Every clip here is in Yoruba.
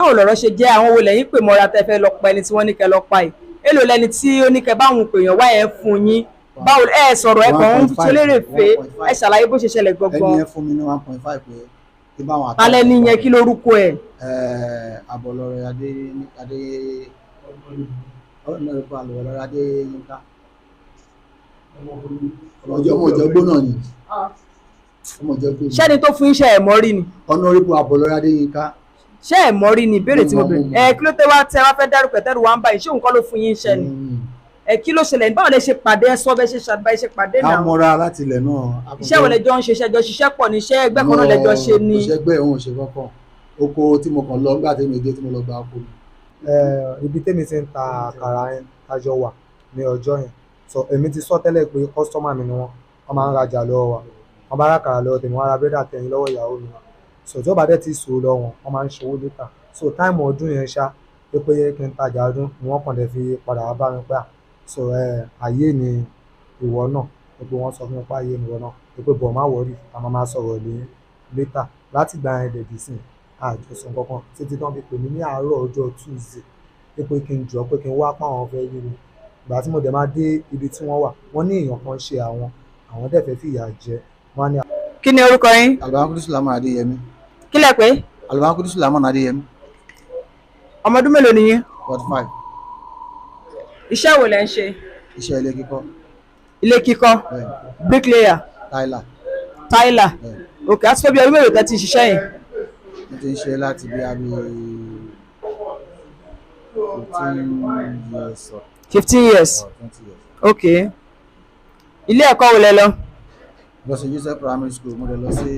Báwo lọ̀rọ̀ ṣe jẹ́, àwọn wo lẹ́yìn pè mọ́ra tẹ́ fẹ́ lọ pa ẹni tí wọ́n ní kẹ́ lọ pa yìí? Èló lẹni tí ó ní kẹ́ báwọn pèèyàn wá yẹn fún yín? Báwo ẹ sọ̀rọ̀ ẹ kàn ń ṣelérè fè ẹ ṣàlàyé bó ṣe ṣẹlẹ̀ gangan. ẹni yẹn fún mi ní 1.5 pé kí báwọn àtàwọn. Alẹ́ ní yẹn kí lórúkọ ẹ̀? Àbọ̀lọ́rẹ́ Adéyínká. ọmọ ìjọgbó náà ni. Ṣẹ́ni tó fún iṣẹ́ ẹ̀ mọ́rí ni? Honorable Àbọ̀lọ́rẹ́ Adéyínká. Ṣé ẹ̀ mọ́rí ni ìbéèrè tí mo bèrè? Kí ló tẹ́ wá fẹ́ dárúkọ ẹ̀tẹ́rù wá ń báyìí, ṣé òun kọ́ ló fún yín iṣẹ́ ni? Kí ló ṣẹlẹ̀, báwo lẹ ṣe pàdé, ẹ sọ bẹ ṣe ṣàbáyé ṣe pàdé náà? a mọra láti ilẹ̀ náà. Iṣẹ́ wo lẹjọ́ ń ṣe, ṣẹjọ́ ṣiṣẹ́ pọ̀ ní iṣẹ́ ẹgbẹ́ kan náà lẹjọ́ ṣe ni? Iṣẹ́ ẹgbẹ́ òun ṣe kọ́kọ́ oko tí mo kàn lọ nígbà tí mo dé tí mo lọ gba oko mi. Ibi tèmi ti ń ta àkàrà yẹn tájọ wà ní ọjọ́ yẹn, so èmi ti sọ tẹ́lẹ̀ pé kọ́sítọ́mà mi ni wọ́n máa ń rajà lọ́wọ́ wa, wọ́n bá rákàrà lọ́wọ́ tèmi, wọ́n ra bírèdà tẹ̀yìn lọ́wọ́ ìyàwó mi, so tí ó bá dẹ̀ ti sòó lọ wọ́n máa ń ṣòwò létà. So táìmù ọdún yẹn ṣá pé kí n tajà ọdún ni wọ́n kàn dẹ̀ fi padà wá bá mi pé so ayé ni ìwọ náà, pé wọ́n sọ fún mi pé ayé ni ìwọ náà, pé bọ̀ má wọrí, a máa sọ̀rọ̀ létà. Láti gba ẹ̀ dẹ̀ dì sí àjọsọ kankan títí tán fi pè mí ní àárọ̀ ọjọ́ Tuesday pé kí n jọ pé kí n wá páwọn fẹ́ rí mi. Ìgbà tí mo dẹ̀ máa dé ibi tí wọ́n wà, wọ́n ní èèyàn kan ṣe àwọn dẹ̀ fẹ́ fìyà jẹ wọ́n ní. Kí ni orúkọ yín? Alùbákúrú Sùlámọ̀ Adéyẹmí. Kí lẹ pé? Alùbákúrú Sùlámọ̀ Adéyẹmí. Ọmọ ọdún mélòó ni yín? 45. Iṣẹ́ wo lẹ ń ṣe? Iṣẹ́ ilé kíkọ́. Ilé kíkọ́? Bricklayer? Tyler? Ok, àti fẹ́ bí ọdún mélòó tẹ́ ti ṣiṣẹ́ yìí? Mo ti ń ṣe láti bí i 15 years. 20 years. Ok. Ilé ẹ̀kọ́ wo lẹ lọ? Lọ sí Joseph Primary School, mo dẹ̀ lọ sí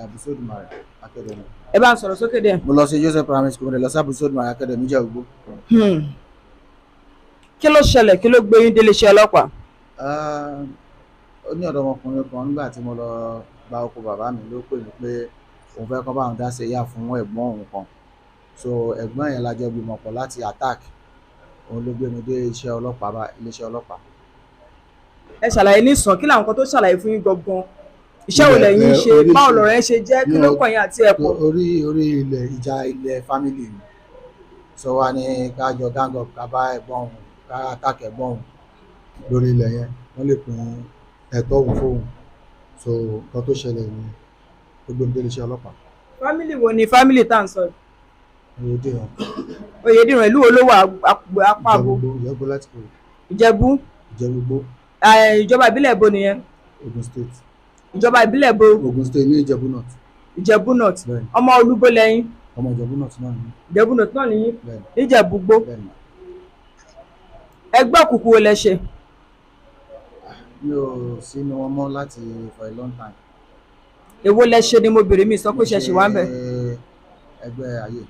Abusodumare Academy. Ẹ bá ń sọ̀rọ̀ sókè díẹ̀. Mo lọ sí Joseph Primary School, mo dẹ̀ lọ sí Abusodumare Academy jẹ́ ògbó. Kí ló ṣẹlẹ̀, kí ló gbé yín délé iṣẹ́ ọlọ́pàá? Ó ní ọ̀dọ́mọkùnrin kan nígbà tí mo lọ gba oko bàbá mi ló pè mí pé òun fẹ́ kọ́ bá òun dá sí ìyá fún ẹ̀gbọ́n òun kan, so ẹ̀gbọ́n yẹn lájọ gbìmọ̀ pọ̀ láti attack, òun ló gbé mi dé iléeṣẹ́ ọlọ́pàá. Ẹ ṣàlàyé ní ìsàn, kí làwọn kan tó ṣàlàyé fún yín gangan? Iṣẹ́ wo lẹ̀yin ń ṣe, báwo lọ̀rọ̀ ẹ ṣe jẹ́, kí ló kàn yín àti ẹ̀pọ̀? Orí ilẹ̀ family mi, so wá ní kájọ gang up ká bá ẹ̀gbọ́n òun ká attack ẹ̀gbọ́n òun lórí ilẹ̀ yẹn, wọ́n lè pín ẹ̀tọ́ òun fóun, so nǹkan tó ṣẹlẹ̀ ní gbogbo ìdílé iṣẹ́ ọlọ́pàá. Fámìlì wo ni fámìlì tá à ń sọ? Oyèdìran. Oyèdìran, ìlú wo ló wà apá àbò? Ìjẹ̀bú láti kúrò. Ìjẹ̀bú? Ìjẹ̀bú. Ìjọba ìbílẹ̀ bo nìyẹn? Ogun State. Ìjọba ìbílẹ̀ bo? Ogun State ní Ìjẹ̀bú North. Ìjẹ̀bú North. Ọmọ olúgbó lẹ́yìn? Ọmọ Ìjẹ̀bú North náà ni. Ìjẹ̀bú North náà nìyí? Ìjẹ̀bú gbó. Ẹgbẹ́ òkùnkùn wo lẹ ṣe? Mi ò sínú wọn mọ́ láti for a long time. Èwo lẹ ṣe ni mo bèrè, mi sọ pé ṣe wá ń bẹ̀. Ẹgbẹ́ ayé.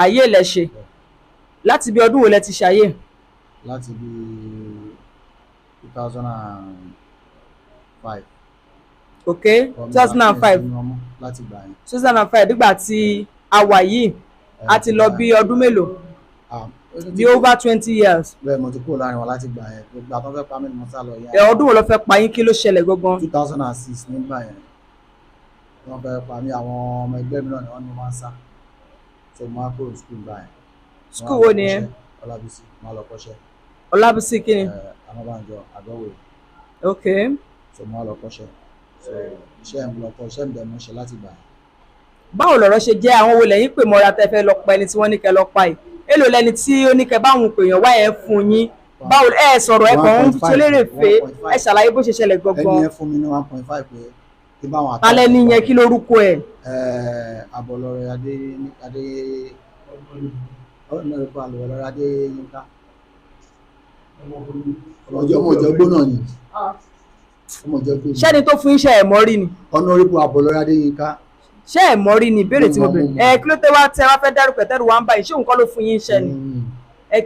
Ayé lẹ ṣe? Láti bí ọdún wo lẹ ti ṣe ayé? Láti bí 2005. Ok, 2005. Láti gbà yẹn. 2005 nígbà tí a wà yìí, a ti lọ bí ọdún mélòó? Bí over 20 years. Bẹ́ẹ̀ mo ti kúrò láàrin wọn láti gbà yẹn, gbogbo àtọ́ fẹ́ pa mí ni mo sá lọ yẹn. Ọdún wo ló fẹ́ pa yín, kí ló ṣẹlẹ̀ gangan? 2006 nígbà yẹn wọ́n fẹ́ pa mí, àwọn ọmọ ẹgbẹ́ mi náà ni wọ́n ní wọ́n sá, so mo á kúrò school gbà yẹn. School wo ni ẹ? Ọlábísí, mo á lọ kọ́ṣẹ́. Ọlábísí kí ni? Amọ́bánjọ Àgọ́wé. Ok. So mo lọ kọ́ṣẹ́. So iṣẹ́ mi lọ kọ́ iṣẹ́ mi dẹ̀ mo ṣe láti gbà. Báwo lọ̀rọ̀ ṣe jẹ́, àwọn wo lẹ́yìn pè mọ́ra tẹ́ fẹ́ lọ pa ẹni tí wọ́n ní kẹ́ lọ pa yìí? Èló lẹni tí ó ní kẹ́ báwọn pèèyàn wá yẹn fún yín? Báwo ẹ sọ̀rọ̀ ẹ kàn ń ṣelérè fè ẹ ṣàlàyé bó ṣe ṣẹlẹ̀ gangan. Ẹni yẹn fún mi ní 1.5 pé kí báwọn àtàwọn. Alẹ́ ní yẹn kí lórúkọ ẹ̀? Àbọ̀lọ́rẹ́ Adéyínká. Ọmọ ìjọgbó náà ni. Ṣẹ́ni tó fún iṣẹ́ ẹ̀ mọ́rí ni? Honorable Àbọ̀lọ́rẹ́ Adéyínká. Ṣé ẹ̀ mọ́rí ni ìbéèrè tí mo bèrè? Kí ló tẹ́ wá fẹ́ dárúkọ ẹ̀tẹ́rù wá ń báyìí, ṣé òun kọ́ ló fún yín iṣẹ́ ni?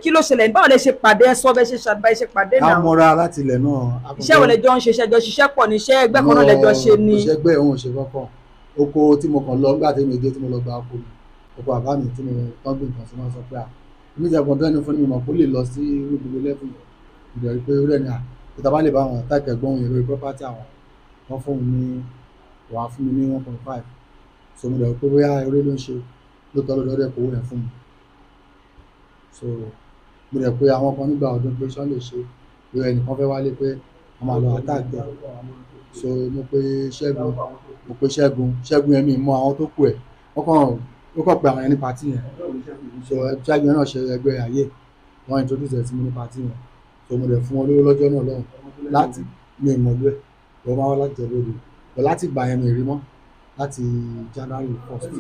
Kí ló ṣẹlẹ̀, báwo lẹ ṣe pàdé, ẹ sọ bẹ ṣe ṣàbáyé ṣe pàdé náà? A mọra láti ilẹ̀ náà. Iṣẹ́ wo lẹjọ́ ń ṣe, ṣẹjọ́ ṣiṣẹ́ pọ̀ ní iṣẹ́ ẹgbẹ́ kan náà lẹjọ́ ṣe ni? Iṣẹ́ ẹgbẹ́ òun ṣe kọ́kọ́. Oko tí mo kàn lọ nígbà tí mo dé tí mo lọ gba oko mi. Oko bàbá mi tí mo tọ́gbìn kan sí máa sọ pé mi jẹ́ gbọ́dọ̀ ẹni fún mi mọ̀ kó lè lọ sí gbogbo lẹ́fù yìí. Ìbẹ̀rù pé ó rẹ̀ ní ìta bá lè bá wọn táìkì ẹ̀gbọ́n yẹn lórí property àwọn. Wọ́n fún mi ní 1.5. So mo dẹ̀ pé bóyá eré ló ń ṣe. lóòótọ́ lọ́dọ̀ dẹ̀ kówó yẹn fún mi. So mo dẹ̀ pé àwọn kan nígbà ọdún pé ṣán lè ṣe pé ẹnìkan fẹ́ wálé pé a máa lọ attack ẹ̀. So mo pe Ṣẹ́gun yẹn mi mọ àwọn tó kù ẹ̀ ó kàn pé àwọn yẹn ní party yẹn. So Ṣẹ́gun yẹn náà ṣe ẹgbẹ́ ayé wọ́n introduce ẹ̀ sí mi ní party yẹn. So mo dẹ̀ fún wọn lówó lọ́jọ́ náà lọ́hùn láti mi ì mọ̀ lóẹ̀ lọ́wọ́ máa wá láti jẹ́ lóde but láti ìgbà yẹn mi ì rí mọ́ láti January 1st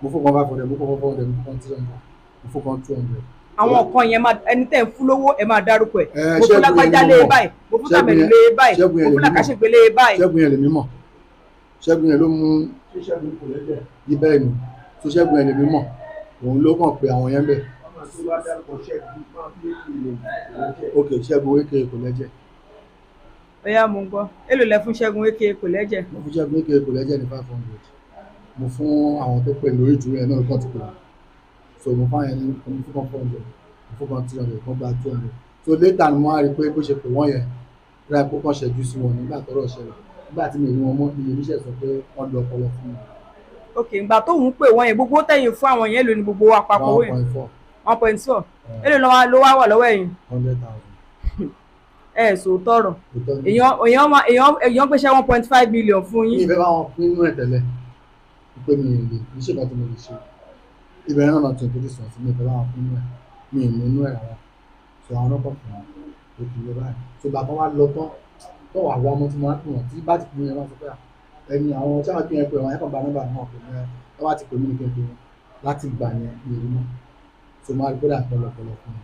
mo fún kan 500 mo fún kan 400 mo fún kan 300 mo fún kan 200. àwọn kan yẹn máa ẹni tẹ́ ń fún lówó ẹ máa dárúkọ ẹ̀ mo fún lágbájá lé báyìí mo fún tàmẹ̀lú lé báyìí mo fún làkàṣègbè lé báyìí. Ṣẹ́gun yẹn lè mí mọ̀ Ṣẹ́gun yẹn ló mú ibẹ̀ ni so Ṣẹ́gun yẹn lè mí mọ̀ òun ló kàn pé àwọn yẹn bẹ̀. ok Ṣẹ́gun wékè kò lẹ́jẹ̀. Ọ̀yá mo ń gbọ́ èlò lẹ fún Ṣẹ́gun wékè kò lẹ́jẹ̀. mo fún Ṣẹ́gun wékè kò lẹ́jẹ̀ ní 500 mo fún àwọn tó pè lórí ìdúró yẹn náà kàn ti pè wọ́n so mo fún àyẹn ní mo fún kan 400 mo fún kan 300 kan gba 200 so later ni mo wá rí i pé bó ṣe pè wọ́n yẹn rà pé kàn ṣẹ́jú sí wọn nígbà tọ́rọ̀ ṣẹlẹ̀ nígbà tí mi rí wọn mọ́ iye oníṣẹ́ sọ pé wọ́n lu ọpọlọ fún mi. ok ìgbà tóun pè wọ́n yẹn gbogbo tẹ̀yìn fún àwọn yẹn lò ní gbogbo àpapọ̀ owó yẹn 1.4 èlò ló wá wà lọ́wọ́ ẹ̀yìn. 100,000. ẹ sòótọ́ ọ̀rọ̀ èèyàn gbéṣẹ́ 1.5 million fún mi yín. ìfẹ́ bá wọn pín inú ẹ̀ tẹ́lẹ̀ pé mi ì lè kì í ṣe nǹkan tí mo lè ṣe ìbẹ̀rẹ̀ náà tún ìpínlẹ̀ sọ̀tún mi ìfẹ́ bá wọn pín inú ẹ̀ mi ì mú inú ẹ̀ rárá so àwọn ọkọ̀ fún wọn ó kì í lọ báyìí so bàbá wa lọ tán tó wà wá ọmọ tí mo máa ń pè wọ́n tí bá ti pín yẹn wá sọ pé ẹni àwọn tí wọ́n pín yẹn pé wọ́n yẹn kàn bá nọ́mbà náà pè mí ẹ wá ti pè mí ní kékeré wọn láti gbà yẹn mi ì rí mọ́ so máa rí pé dàpọ̀ lọ́pọ̀lọpọ̀ fún mi.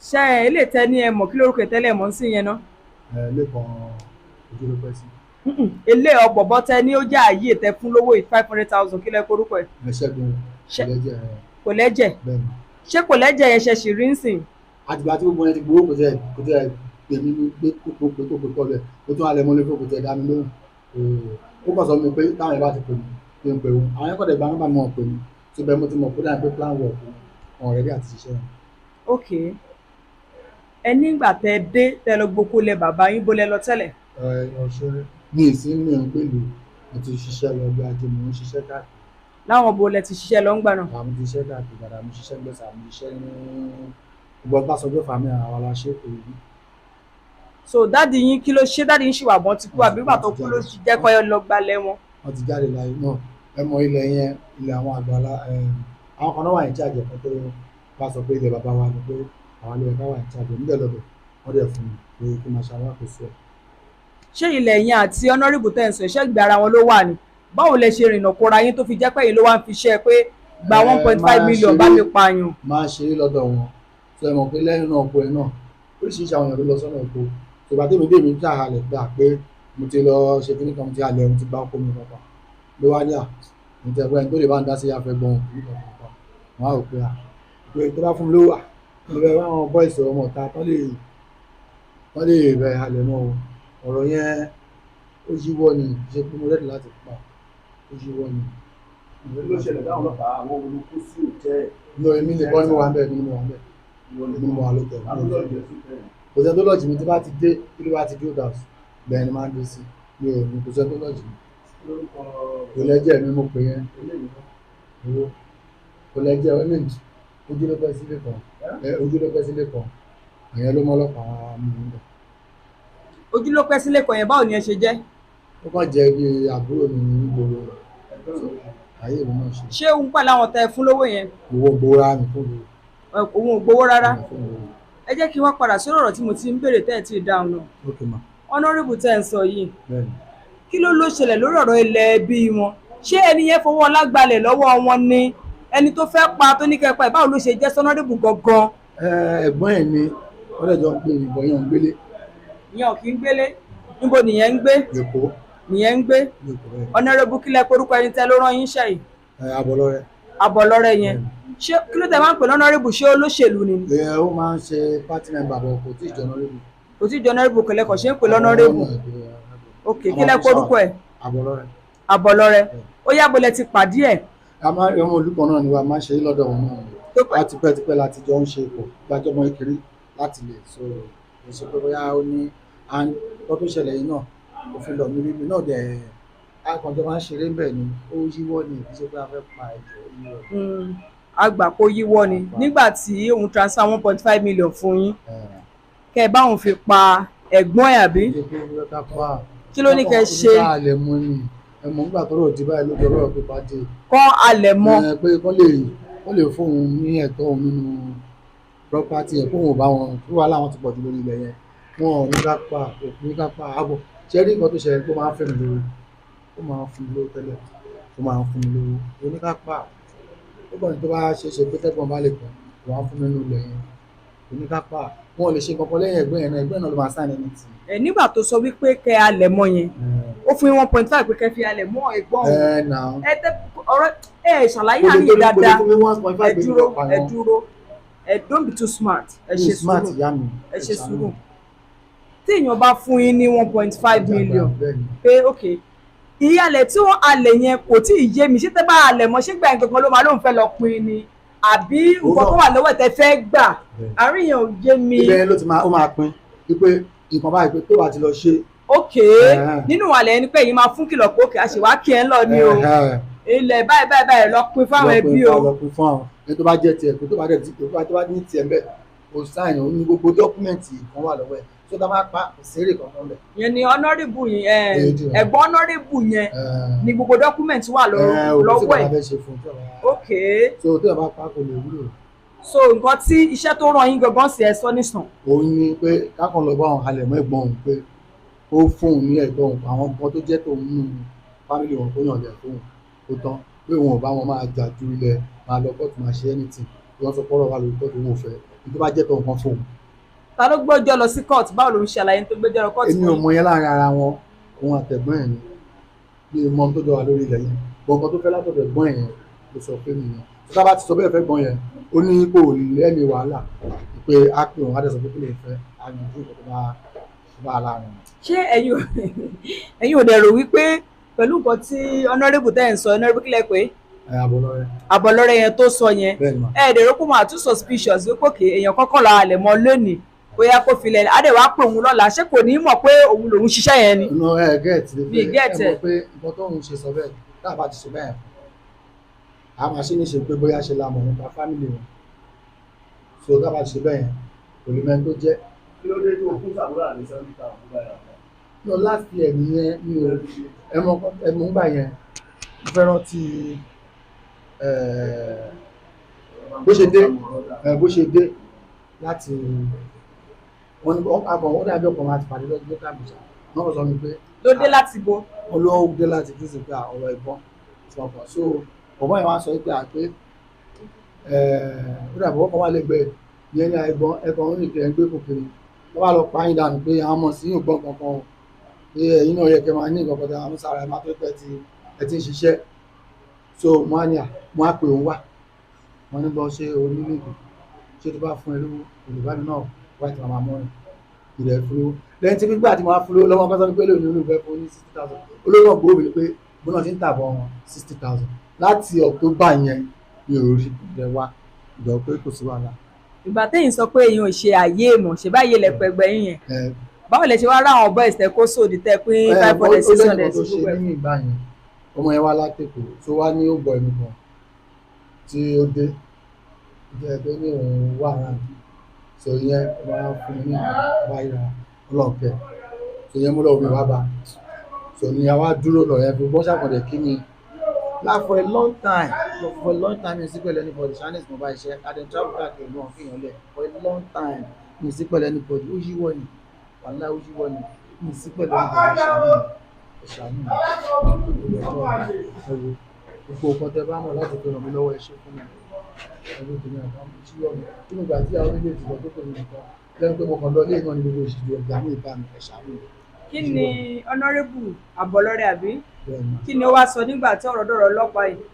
ṣe ẹ ilé tẹ ní ẹ mọ̀ kí lórúkọ tẹ́lẹ̀ mọ̀ sí yẹn náà. lẹ́kàn ojú ló pẹ́ sí. ilé ọ̀bọ̀bọ̀ tẹ ní ó jẹ́ ààyè tẹ fún lówó 500,000 kí lẹ korúkọ ẹ̀. Ṣẹ́gun kò lẹ́jẹ̀ bẹ́ẹ̀ ni. ṣé kò lẹ́jẹ̀ yẹn ṣe ṣì rí ń sìn. àtìgbà tí gbogbo yẹn ti gbowó kò tẹ pè mí gbé kókó kọ́ bẹ́ẹ̀ ó tún alẹ́ mọ́lẹ́ kó tẹ dá mi lóhùn ó kàn sọ mi pé táwọn yẹn bá ti pè mí pé ń pè wọn àwọn yẹn kọ́ dẹ̀ gba nọ́mbà mi wọn pè mí tó bẹ́ẹ̀ mo ti mọ̀ kó dáa pé plan work wọn rẹ̀ bí àti ṣiṣẹ́ wọn. ok ẹ nígbà tẹ dé tẹ lọ gboko lẹ bàbá yín bó lẹ lọ tẹ́lẹ̀. ọ̀ṣọ́rẹ́ ní ìsín mi ò ń pèlú mo ti ṣiṣẹ́ lọ bí ajé mo ń ṣiṣẹ́ káàkiri. láwọn bo lẹ ti ṣiṣẹ́ lọ ń gbà náà. àwọn ti ṣiṣẹ́ káàkiri dàda mo ṣiṣẹ́ gbèsè àmì iṣẹ́ ní gbogbo Ọbásanjọ́ fàmí àwọn aláṣẹ kò rí. so dáàdi yín kí ló ṣe dáàdi yín ṣì wà bọ́n ti kú àbí nígbà tó kú ló ti jẹ́ kọ́ lọ gbalẹ̀ wọn. wọ́n ti jáde láyé náà ẹ mọ ilẹ̀ yẹn ilẹ̀ àwọn àgbàlá àwọn kan náà wà ní chájẹ kan tó bá sọ pé ilẹ̀ bàbá wa ni pé àwọn ilé ẹ̀ka wà ní chájẹ níbẹ̀ lọ́bẹ̀ wọ́n dẹ̀ fún mi pé kí n máa ṣe alákòóso ẹ̀. ṣé ilẹ̀ yẹn àti honourable tẹ̀sán iṣẹ́ ìgbà ara wọn ló wà ní báwo lẹ ṣe rìnnà kóra yín tó fi jẹ́ pé yín ló wá ń fi ṣe pé gba 1.5 million bá mi pààyàn. máa ṣeré lọ́dọ̀ wọn tó ẹ mọ̀ pé lẹ́yìn náà ọkọ ẹ̀ náà oríṣiríṣi àwọn èèyàn ló lọ sọ́nà oko ṣùgbọ́n tèmi dèmi jà halẹ̀ gbà pé mo ti lọ ṣe kíní kan mo ti halẹ̀ mo ti gbá ọkọ mi pàpà ló wá ní mo ti ẹgbẹ́ ẹni tó lè bá ń dá sí afẹ́ gbọ́n kíní kan pàpà wọn á rò pé pé tó bá fún mi lówó mo lè bá àwọn bọ́ìsì ọmọ ọ̀tá tán lè bẹ̀ halẹ̀ mọ́ ọ̀rọ̀ yẹn ó yíwọ́ ni ṣe pé mo rẹ́dì láti pa ó yíwọ́ ni. ló ṣẹlẹ̀ dáhùn ọlọ́pàá àwọn olùkú sí òtẹ́. lọ èmi nìkan ni mo wà ń bẹ̀ èmi ni mo wà ń bẹ̀ èmi ni mo wà lókè kò sẹ́ni tó lọ́ọ̀jì mi tí bá ti dé kí ló bá ti build house bẹ́ẹ̀ ni máa ń dé sí mi ò ní kò sẹ́ni tó lọ́ọ̀jì mi kò lẹ́jẹ̀ mi mo pè yẹn owó kò lẹ́jẹ̀ orange ojú ló pẹ́ sílé kan ojú ló pẹ́ sílé kan àyẹn ló mọ́ ọlọ́pàá mi níbẹ̀. ojú ló pẹ́ sílé kan yẹn báwo ni ẹ ṣe jẹ́. ó kàn jẹ́ bí àbúrò mi ní gbòòrò ayé mi náà ṣe. ṣé òun pàlẹ́ àwọn tẹ fún lówó yẹn. owó gbowó mi fún mi. òun ò gbowó rárá. ẹ jẹ́ kí wọ́n padà sórí ọ̀rọ̀ tí mo ti ń béèrè tẹ́ ẹ̀ tí ì dáhùn náà. Okay ma. honourable tẹ́ ń sọ yìí. Bẹ́ẹ̀ni. kí ló ṣẹlẹ̀ lórí ọ̀rọ̀ ilẹ̀ ẹbí wọn ṣé ẹni yẹn fọwọ́ lágbálẹ̀ lọ́wọ́ wọn ni ẹni tó fẹ́ pa tó ní kẹpa ẹ̀ báwo ló ṣe jẹ́ honourable gangan. ẹ̀gbọ́n ẹ̀ ni wọ́n lè jọ ń pè ìbọn yẹn ń gbélé. ìyẹn ò kí ń gbélé níbo nìyẹn ń gbé. Èkó. nìyẹn ń gbé. honourable kílẹ̀ porúkọ ẹni tẹ́ ló rán yín ṣẹ́yìn. Abọ́lọ́rẹ́. Abọ́lọ́rẹ́ yẹn ṣé kí ló tẹ máa ń pè honourable ṣé olóṣèlú ni. ó máa ń ṣe party member bọ̀ kò tí ì jọ honourable. kò tí ì jọ honourable kẹlẹ́kọ̀ ṣé ń pè honourable. ok kílẹ̀ porúkọ ẹ̀. Abọ́lọ́rẹ́. Abọ́lọ́rẹ́ ó yá bolẹ̀ ti pàdé ẹ̀. a máa ọmọ olùkọ́ náà ni wàá máa ṣe é lọ́dọ̀ wọn náà wá tipẹ́tipẹ́ láti jọ ń ṣe pọ̀ gbájọ́mọ́ ìkiri láti lè so èso pé bóyá ó ní tó ṣẹlẹ̀ yìí náà òfin lọ mí rí mi náà dẹ̀ akànjọ máa ń ṣeré ń bẹ̀ ni ó yíwọ́ ni kì í ṣe pé a fẹ́ pa ẹ̀jọ̀ yíwọ́. Àgbà kó yíwọ́ ni nígbà tí òun transfer 1.5 million fún yín kẹ́ ẹ bá òun fi pa ẹ̀gbọ́n ẹ̀ àbí kí ló ní kẹ́ ẹ ṣe. ó ní mọ́ ni ẹ̀mọ́ nígbà tó rọ̀ dé báyìí ló dọ̀rọ̀ pé pàdé. kọ́ alẹ̀ mọ́. pé kọ́ lè fóun ní ẹ̀tọ́ òun nínú property ẹ̀ fóun ò bá wọn tó wà láwọn ti pọ̀ jù lórí ilẹ̀ yẹn wọn ò ní ká pa àbọ̀ ṣé rí nǹkan tó ṣẹlẹ̀ tó máa ń fẹ́ mi lówó ó máa ń fún mi lówó tẹ́lẹ̀ ó máa ń fún mi lówó oníkápá ó gbọ́n tó bá ṣe é ṣe pé tẹ́gbọ́n bá lè pọ̀ wọ́n á fún mi nínú ilẹ̀ yẹn oníkápá wọn ò lè ṣe kankan lẹ́yìn ẹgbẹ́ yẹn náà ẹgbẹ́ náà ló máa sáìn ẹni tì. Nígbà tó sọ wípé kẹ́ alẹ̀ mọ́ yẹn ó fún yín 1.5 pé kẹ́ fi alẹ̀ mọ́ ẹ̀gbọ́n òun ṣàlàyé àmì dáadáa ẹ dúró don't be too smart ẹ ṣe sùúrù tí èèyàn bá fún yín ní 1.5 million pé ok ìyàlẹ̀ tí wọ́n alẹ̀ yẹn kò tí ì yé mi ṣé tẹ́ bá alẹ̀ mọ́ ṣé gbà yín kankan ló máa lóun fẹ́ lọ pin ni àbí nǹkan tó wà lọ́wọ́ tẹ́ fẹ́ gbà àárín yẹn ò yé mi. ibẹ̀ ló ti máa ó máa pin wípé nǹkan báyìí pé tó bá ti lọ ṣe. ok nínú àlẹ́ ẹni pé èyí máa fún kìlọ̀ pé òkè àṣewá kí ẹ ń lọ ní o ilẹ̀ báyìí lọ pin fáwọn ẹbí o. lọ pin fún àwọn ẹni tó bá jẹ́ tiẹ̀ pé tó bá dẹ̀ ti pé tó bá ní tiẹ̀ bẹ́ẹ̀ kò sáìn òun ní gbogbo dọ́kúmẹ̀ntì kan wà lọ́wọ́ ẹ̀ tó dá máa pa ìṣeré kankan bẹ̀. yẹn ni honourable yẹn ẹ̀gbọ́n honourable yẹn ni gbogbo dọ́kúmẹ̀ntì wà lọ́wọ́ ẹ̀. ok so tó yẹ bá pa kò lè wúlò. so nǹkan tí iṣẹ́ tó ràn yín gangan sí ẹ sọ nìsàn. òun ni pé kákan lọ bá àwọn halẹ̀ mọ́ ẹ̀gbọ́n òun pé ó fóun ní ẹ̀gbọ́n òun àwọn nǹkan tó jẹ́ tòun nínú fámìlì wọn kó yàn lẹ̀ fóun ó tán pé wọn ò bá wọn máa jà ju ilẹ̀ máa lọ kóòtù máa ṣe anything wọ́n sọ pọ́rọ̀ wà lórí kóòtù wọn ò fẹ́ ní tó bá jẹ́ tó nǹkan fóun. ta ló gbọ́jọ́ lọ sí kóòtù báwo ló ń ṣàlàyé tó gbẹ́jọ́ lọ kóòtù. èmi ò mọ yẹn láàrin ara wọn òun àtẹ̀gbọ́n ẹ̀ ni bí mọ tó jọ wà lórí ilẹ̀ yẹn gbọ̀ngàn tó fẹ́ látọ̀dọ̀ ẹ̀gbọ́n ẹ̀ yẹn ló sọ pé nìyẹn tó tá bá ti sọ bẹ́ẹ̀ fẹ́ gbọ́n yẹn ó ní kò lẹ́ni wàhálà pé á pè wọn á dẹ̀ sọ pé kí lè fẹ́ á ní ojú ìkọ̀ tó bá láàrin. ṣé ẹ̀yin ò dẹ̀ rò wípé pẹ̀lú nǹkan tí honourable tẹ́ ẹ̀ ń sọ honourable kílẹ̀ pé àbọ̀lọ́rẹ́ yẹn tó sọ yẹn ẹ̀ẹ́dẹ̀rẹ́ kó máa tún suspicious wípé òkè èèyàn kọ́kọ́ la alẹ̀ mọ́ lónìí bóyá kó filẹ̀ adé wàá pè òun lọ́la ṣé kò ní mọ̀ pé òun lòun ṣiṣẹ́ yẹn ni. gẹ́ẹ̀tì ẹ mọ̀ pé nǹkan tó ń ṣe sọ bẹ́ẹ̀ tá a bá ti ṣe bẹ́ẹ̀ a máa ṣe ní ṣe pé bóyá ṣe la mọ̀ nípa fámìlì wọn so tá a bá ti ṣe bẹ́ẹ̀ kò lè mẹ́ni tó jẹ́. kí ló dé tó fún sàbúrà ní sẹ́ńtítà àbúrò ẹ̀ lọ láti ẹ̀ nìyẹn mi ò ẹmọ ń gbà yẹn mo fẹ́ rántí bó ṣe dé láti wọn ní wọn dàbí ọkọ̀ máa ti pàdé lọ́jọ́ tàbíṣà wọn kò sọ mi pé. ló dé láti bo. olówó dé láti fi sèpé ọ̀rọ̀ ìbọn ìfọ̀kàn so ọ̀bọ̀n yẹn wá sọ pé àpé ó dàbí ọkọ̀ wà lẹ́gbẹ̀ẹ́ yẹn ní ẹ̀gbọ́n ó nìkẹ́ ẹgbẹ́ kòkèrè wọ́n bá lọ pa yín dànù pé àwọn ọmọ sí yóò gbọ́n kankan pé ẹ̀yin náà yẹ kẹ́ máa ní nǹkan kan àwọn sára ẹ̀ máa tó pẹ́ ẹ ti ń ṣiṣẹ́ so mo á pè òun wá wọn ní bọ́ ṣe onílé-ìgbò ṣé tó bá fún ẹ lówó olùbámi náà wáyé tí wọn máa mọ ilẹ̀ fún lówó lẹ́yìn tí gbígbà tí wọ́n á fún lówó lọ́wọ́ pásítọ̀ pé lónìí olùfẹ́ fún ní 60,000 olówó náà gbówó mi pé bọ́nà ti ń tàbọ̀ wọn 60,000 láti October yẹn mi ò rí ilẹ̀ wa ìjọ pé kò sí wàhálà. ìgbà téyìn sọ pé èèyàn ò ṣe àyè mọ̀ ṣe báyìí lẹ́pẹ̀gbẹ́ yín yẹn báwo lẹ ṣe wá rá àwọn boys tẹ kó sóòdì tẹ pín 500 600 tó ṣe nínú ìgbà yẹn ọmọ yẹn wá látẹ̀kọ̀ tó wá ní ó bọ̀ ẹnu kan tí ó dé jẹ́ pé ní òun wà rán so yẹn máa fún mi ní àbáyà ọlọ́ọ̀kẹ́ so yẹn mú lọ́wọ́ mi wá bá so ní àwa dúró lọ yẹn fi bọ́ ṣàkọọ́dẹ̀ kí ni for a long time mi sí pẹ̀lú anybody chinese mo bá iṣẹ́ adé travel káàkiri náà fi hàn lẹ̀ for a long time mi sí pẹ̀lú anybody ó yíwọ́ ni wàhálà ó yíwọ́ ni mi sí pẹ̀lú anybody ṣàánú gbogbo nǹkan tẹ bá mọ̀ láti fi ràn mí lọ́wọ́ ẹ ṣe fún mi ẹgbẹ́ tèmi àtàwọn ìṣí ọ̀nà tí mo gbà tí àwọn ilé ìtìlọ̀ tó kò ní nǹkan lẹ́nu pé mo kàn lọ ilé náà ní gbogbo ìṣèjọ ẹ̀gbà ní ìta mi ẹ̀ ṣàánú. kí ni honourable Àbọ̀lọ́rẹ́ àbí kí ni ó wá sọ nígbà tí ọ̀rọ̀ dọ̀rọ̀ ọlọ́pàá yìí.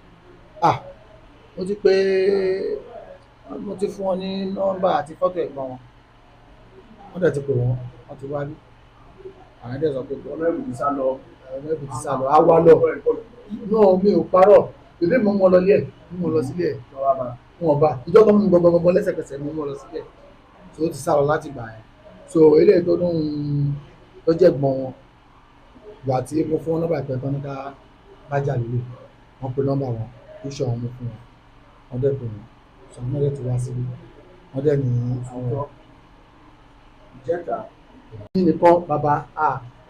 mo ti fún wọn ní nọ́mbà àti fọ́tò ẹ̀gbọ́n wọn wọ́n dẹ̀ ti pè wọ́n wọ́n ti wá bí àwọn ẹ̀dẹ̀ sọ pé ọlọ́run ti sá lọ á wá lọ náà mi ò parọ́ ìdí mo mọ lọ ilé ẹ̀ mo lọ sílé ẹ̀ wọn bá ìjọ tó mú gbọgbọgbọ lẹ́sẹ̀kẹsẹ̀ mo lọ sílé ẹ̀ tó ti sá lọ láti gbà yẹn so eléyìí tó dún tó jẹ́ gbọ́n wọn ìgbà tí mo fún wọn nọ́mbà ìpẹ́ tán ní ká bá jà lólè wọ́n pe nọ́mbà wọn ó ṣe àwọn ọmọ fún wọn wọ́n dẹ̀ pè wọ́n sọ wọ́n dẹ̀ ti wá síbi wọ́n dẹ̀ ní àwọn ìjẹta èmi nìkan bàbá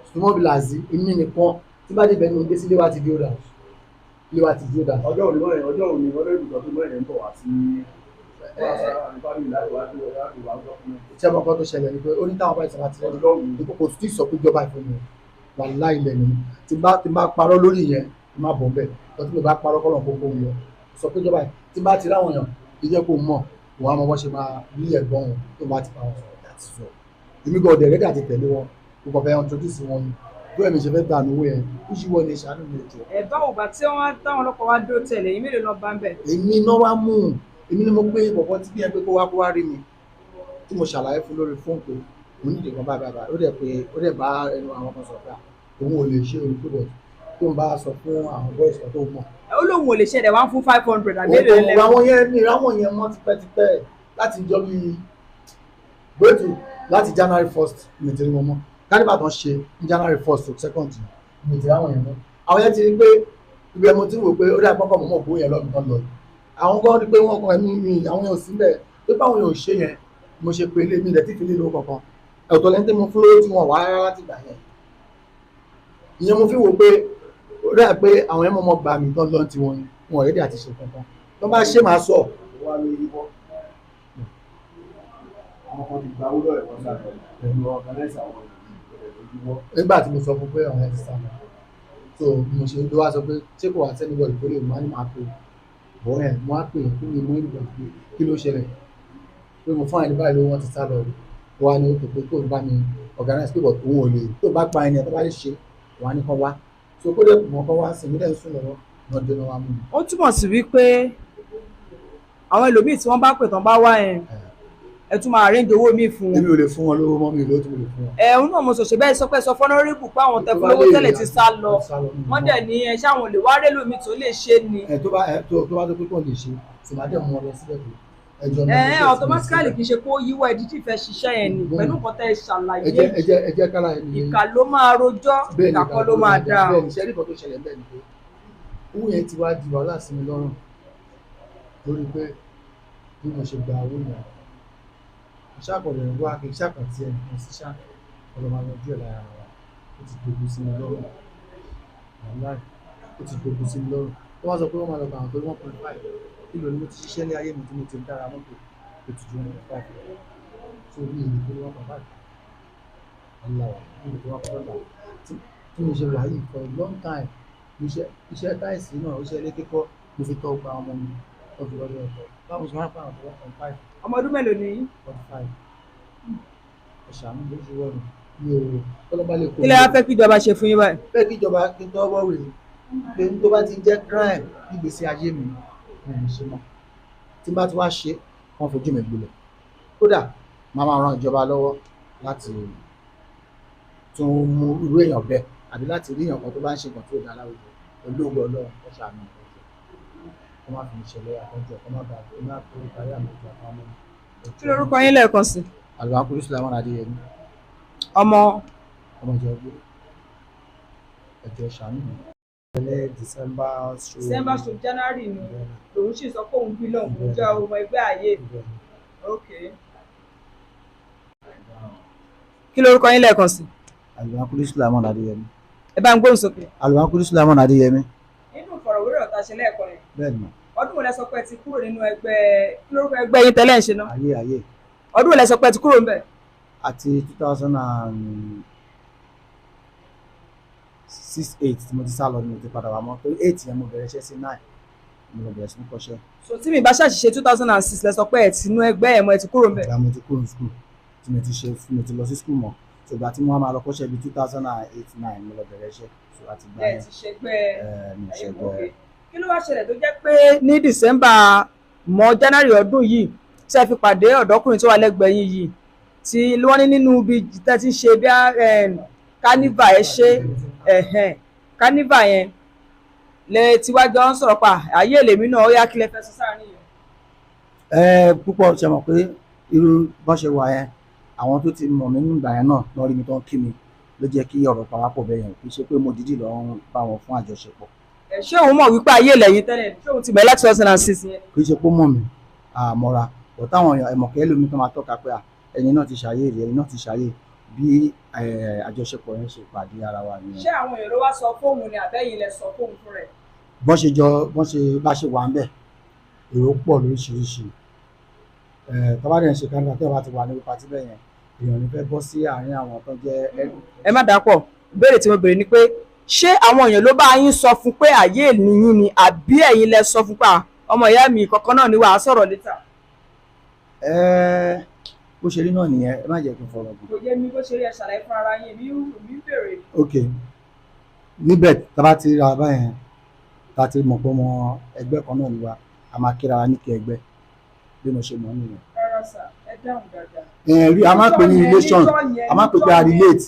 sùmọ́bìlàzí èmi nìkan tí bá dé bẹ́ẹ̀ ni mo dé sí ilé wa ti di ó dà ilé wa ti di ó dà. ọjọ́ òní ọdún ìdùkọ́ tó mẹ́rin ń bọ̀ wá sí iṣẹ́ ọmọ kan tó ṣẹlẹ̀ ni pé ó ní táwọn bá ìsọ̀rọ̀ àti lẹ́nu kò tí ì sọ pé ìjọba ìfún mi wà láì lẹ́nu tí bá parọ́ lórí yẹn má bọ̀ bẹ́ẹ̀ lọ́tí mi bá parọ́ kọ́lọ̀ kókó mi lọ sọ pé ìjọba tí bá ti ráwọn èèyàn ìjẹ́ kó mọ̀ wọ́n á mọ bọ́ ṣe máa rí ẹ̀gbọ́n wọn tó bá ti pa wọn sọ̀rọ̀ láti sọ èmi gan ọ̀dẹ̀ rẹ́dà ti tẹ̀lé wọn mo kàn fẹ́ introduce wọn ni bí ẹ̀mí ṣe fẹ́ gbà lówó yẹn ó ṣì wọ́n ní ìṣàánú mi jọ. báwo bá tí wọ́n táwọn ọlọ́pàá wá dó tẹ̀lé yín mélòó lọ bá ń bẹ̀. èmi náà wá mú un èmi ni mo pé bọ̀bọ̀ tí bí ẹ pé kó wá rí mi tí mo ṣàlàyé fún lórí fóònù pé mo ní ìdìbò bàbá ó dẹ̀ bá ẹnu àwọn kan sọ̀rọ̀ pé òun ò lè ṣe òun tó bọ̀ tó ń bá sọ fún àwọn boys kan tó mọ̀. ó lóun ò lè ṣẹlẹ̀ wá fún 500 àbí èrè lẹ́wọ̀n. àwọn yẹn mọ́ tipẹ́tipẹ́ láti jọ bí gbẹ́tù láti January 1st mìtìrì wọn mọ́ kálíbà tán ṣe ní January 1st to 2nd mìtìrì àwọn yẹn mọ́ àwọn yẹn ti rí pé ibi ẹmu tí wò pé ó dà pọ́pọ́ mọ́ ògbó yẹn lọ́dún kan lọ àwọn kan rí pé wọ́n kan ẹ̀mí mi àwọn yẹn ò sí bẹ́ẹ̀ pé báwọn yẹn ò ṣe yẹn mo ṣe pé ilé mi ilẹ̀ tí fi lílo kankan ẹ̀tọ́ lẹ́ni tí mo fún lówó tí wọ́n wá rárá láti gbà yẹn ìyẹn mo fi wò pé ó dà pé àwọn ẹ̀mọ́ ọmọ gbà mí tán lọ́n ti wọn wọn ọ̀rẹ́dì àti ṣe kankan tó bá ṣe máa sọ. wà lórí wọ́ àwọn kan ti gba owó lọ́rẹ̀ kan sáà pẹ̀lú ọ̀gánáìsì àwọn ìwọ́. nígbà tí mo sọ fún pé àwọn ẹ̀ ti sá lọ so mo ṣe ló wá sọ pé ṣé kò wá sẹ́ni bọ́ọ̀lù tó lè máa ní máa pè bọ́ ẹ̀ mo á pè fún mi mú ìgbà pé kí ló ṣẹlẹ̀ pé mo fún àyè báyìí ló wọ́n ti sá lọ wá ní òkè pé kó bá mi organize pé bọ̀t òun ò lè tó bá pa ẹni ẹ̀ tó bá lè ṣe wà ní kan wá so kó dẹ̀ mọ̀ kan wá sí mi dẹ̀ ń sùn lọ́wọ́ náà dé náà wá mú mi. ó túmọ̀ sí wípé àwọn ẹlòmíì tí wọ́n bá pè tán bá wá ẹ tún máa arrange owó mi fún wọn. èmi ò lè fún wọn lówó mọ́ mi lówó tí mo lè fún wọn. òun náà mo ṣòṣè bẹ́ẹ̀ sọ pé sọ fọ́nọ́rẹ́bù pé àwọn tẹ̀fọ́ lówó tẹ́lẹ̀ ti sá lọ wọ́n dẹ̀ ní ẹ ṣáwọn lè wá rélòmíì tó lè ṣe ni. tó bá tó pé kò lè ṣe sì máa dẹ̀ mú ọ lọ síbẹ̀ pé ẹjọ́ náà. automatically kì í ṣe pé ó yíwọ́ ẹ̀dí tí ìfẹ́ ṣiṣẹ́ yẹn ni pẹ̀lú nǹkan tẹ́ ẹ ṣàlàyé ẹ jẹ́ kára ẹni. ìkà ló máa rojọ́ ìkà kọ́ ló máa dáa. bẹ́ẹ̀ ni iṣẹ́ nìkan tó ṣẹlẹ̀ bẹ́ẹ̀ ni pé owó yẹn ti wá di wàhálà sí mi lọ́rùn lórí pé bí mo ṣe gba owó yẹn ìṣàkọọ̀lẹ̀ wá kí ìṣàkàntì ẹ̀ nìkan sí ṣá ọlọ́mọ àwọn ojú ẹ̀ lára wa ó ti gbogbo sí mi lọ́rùn online ó ti gbogbo sí mi lọ́rùn tó wá sọ pé wọ́n máa lọ bá àwọn tó 1.5 kílò ni mo ti ṣiṣẹ́ ní ayé mi tí mo ti dára mọ́tò ó ti ju 1.5 tó ní ìlú tó 1.5 aláwọ̀ níbi tó 1.5 tí mo ṣe wà yìí for a long time iṣẹ́ táìsì náà ó ṣe ilé kíkọ́ mo fi tọ́ gba ọmọ mi lọ́dún lọ́dún ọ̀tọ̀ báwo ṣe máa ń pa àwọn 1.5 ọmọ ọdún mélòó ni. 45 ẹ̀ṣánú ló ṣe wọ́n mi ò tọ́lọ́bá lè kó. kí lẹ wá fẹ́ kí ìjọba ṣe fún yín báyìí. fẹ́ kí ìjọba kí n tọ́wọ́ rè pé tó bá ti jẹ́ crime nígbèsí ayé mi mi ò ṣe mọ́ tí bá ti wá ṣe wọ́n fojú mi gbolẹ̀ kódà máa ran ìjọba lọ́wọ́ láti tún mú irú èèyàn bẹ́ẹ̀ àbí láti rí èèyàn kan tó bá ń ṣe nǹkan tó dáa láwùjọ pẹ̀lú ògbó ọlọ́run kó ṣàánú ìjọ kó má fi ìṣẹ̀lẹ̀ àtọ́jọ kó má bàa kó má tó kárí àmì ìjọ àwọn ọmọ mi. kí lorúkọ yín lẹ́ẹ̀kan sí. Alùbákúrú Sùlámọ́n Adéyẹmí ọmọ ìjọ gbé ẹjọ ṣàánú mi. ní December stroke January ni lòun sì sọ pé òun bí lóun kò jẹ́ ọmọ ẹgbẹ́ ayé. kí lorúkọ yín lẹ́ẹ̀kan sí. Alùbákúrú Sùlámọ́n Adéyẹmí. ẹ bá ń gbóhùn sókè. Alùbákúrú Sùlámọ́n Adéyẹmí. nínú ìfọ̀rọ̀wérọ̀ tá a ṣe lẹ́ẹ̀kan yẹn. bẹ́ẹ̀ni ma. ọdún wo lẹ sọ pé ẹ ti kúrò nínú ẹgbẹ́ kí lórúkọ ẹgbẹ́ yín tẹ́lẹ̀ ń ṣe náà. ayé. ọdún wo lẹ sọ pé ẹ ti kúrò ńbẹ̀. àti 2006-8 tí mo ti sá lọ ni mo ti padà wá mọ́ torí 8 yẹn mo bẹ̀rẹ̀ iṣẹ́ sí 9 mo lọ bẹ̀rẹ̀ sí ní kọ́ṣẹ́. so tí mi bá ṣàṣìṣe 2006 lẹ sọ pé ẹ ti nú ẹgbẹ́ ẹ̀ mọ́ ẹ ti kúrò ńbẹ̀. ìgbà mo ti kúrò ní school tí mo ti lọ sí school mọ́ ṣùgbọ́n tí wọ́n máa lọ kọ́ṣẹ́ bíi 2008-9 mo lọ bẹ̀rẹ̀ iṣẹ́ àti gbà yẹn. ẹ ti ṣẹgbẹ́ ẹ̀yìn kí ló wá ṣẹlẹ̀ tó jẹ́ pé ní December mọ́ January ọdún yìí tí ẹ fi pàdé ọ̀dọ́kùnrin tó wà lẹ́gbẹ̀ẹ́ yín yìí tí wọ́n ní nínú ibi tẹ́ ti ṣe bí carnival ẹ ṣe carnival yẹn lẹ tiwájú ọ̀hún sọ̀rọ̀ pa ayé lèmi náà ó yá kí lẹ fẹ́ sọ sáàrin yẹn. púpọ̀ ṣe mọ̀ pé irú bọ́n ṣe wà yẹn àwọn tó ti mọ̀ mí nígbà yẹn náà lọ́ọ́ rí mi tó ń kí mi ló jẹ́ kí ọ̀rọ̀ pawápọ̀ bẹ́ẹ̀ yẹn kì í ṣe pé mo dídì lọ ń bá wọn fún àjọṣepọ̀. Ṣé òun mọ̀ wípé ayé lẹ́yìn tẹ́lẹ̀ ṣé òun ti bẹ̀rẹ̀ láti 2006 yẹn? Kì í ṣe pé mọ̀ mí àmọ́ra bọ̀ táwọn ẹ̀mọ̀kẹ́ lómi tó máa tọ́ka pé ẹni náà ti ṣàyè rí ẹni náà ti ṣàyè bí àjọṣepọ̀ yẹn ṣe pàdé ara wa nìyẹn. Ṣé àwọn èrò wá sọ fóun ni àbẹ́yìn lẹ sọ fóun fún rẹ̀? bá ṣe wà ń bẹ̀ èrò pọ̀ lóríṣiríṣi tọ́ba dẹ̀ ń ṣe kánú àti ọba ti wà ní pàtí bẹ́ẹ̀ yẹn èèyàn ní fẹ́ bọ́ sí àárín àwọn tó jẹ́ ẹrù. Ẹ má dàpọ̀ ìbéèrè tí mo béèrè ni pé ṣé àwọn èèyàn ló bá yín sọ fún pé àyè nìyín ni àbí ẹ̀yin lẹ sọ fún pé ọmọ ìyá mi kankan náà ni wàá sọ̀rọ̀ létà? Bó ṣe rí náà nìyẹn ẹ má jẹ́ kí n fọ̀rọ̀ gùn. Kò yé mi bó ṣe rí ẹ ṣàlàyé fún ara yín mi béèrè. Ok níbẹ̀ tá a bá ti ra báyẹn tá a ti mọ̀ pé ọmọ ẹgbẹ́ kan náà ni wa a máa kíra wa ní kí ẹgbẹ́ bí mo ṣe mọ̀ nìyẹn. Rárá sà ẹ dáhùn dáadáa. Rí a máa pè ní relation a máa pè pé a relate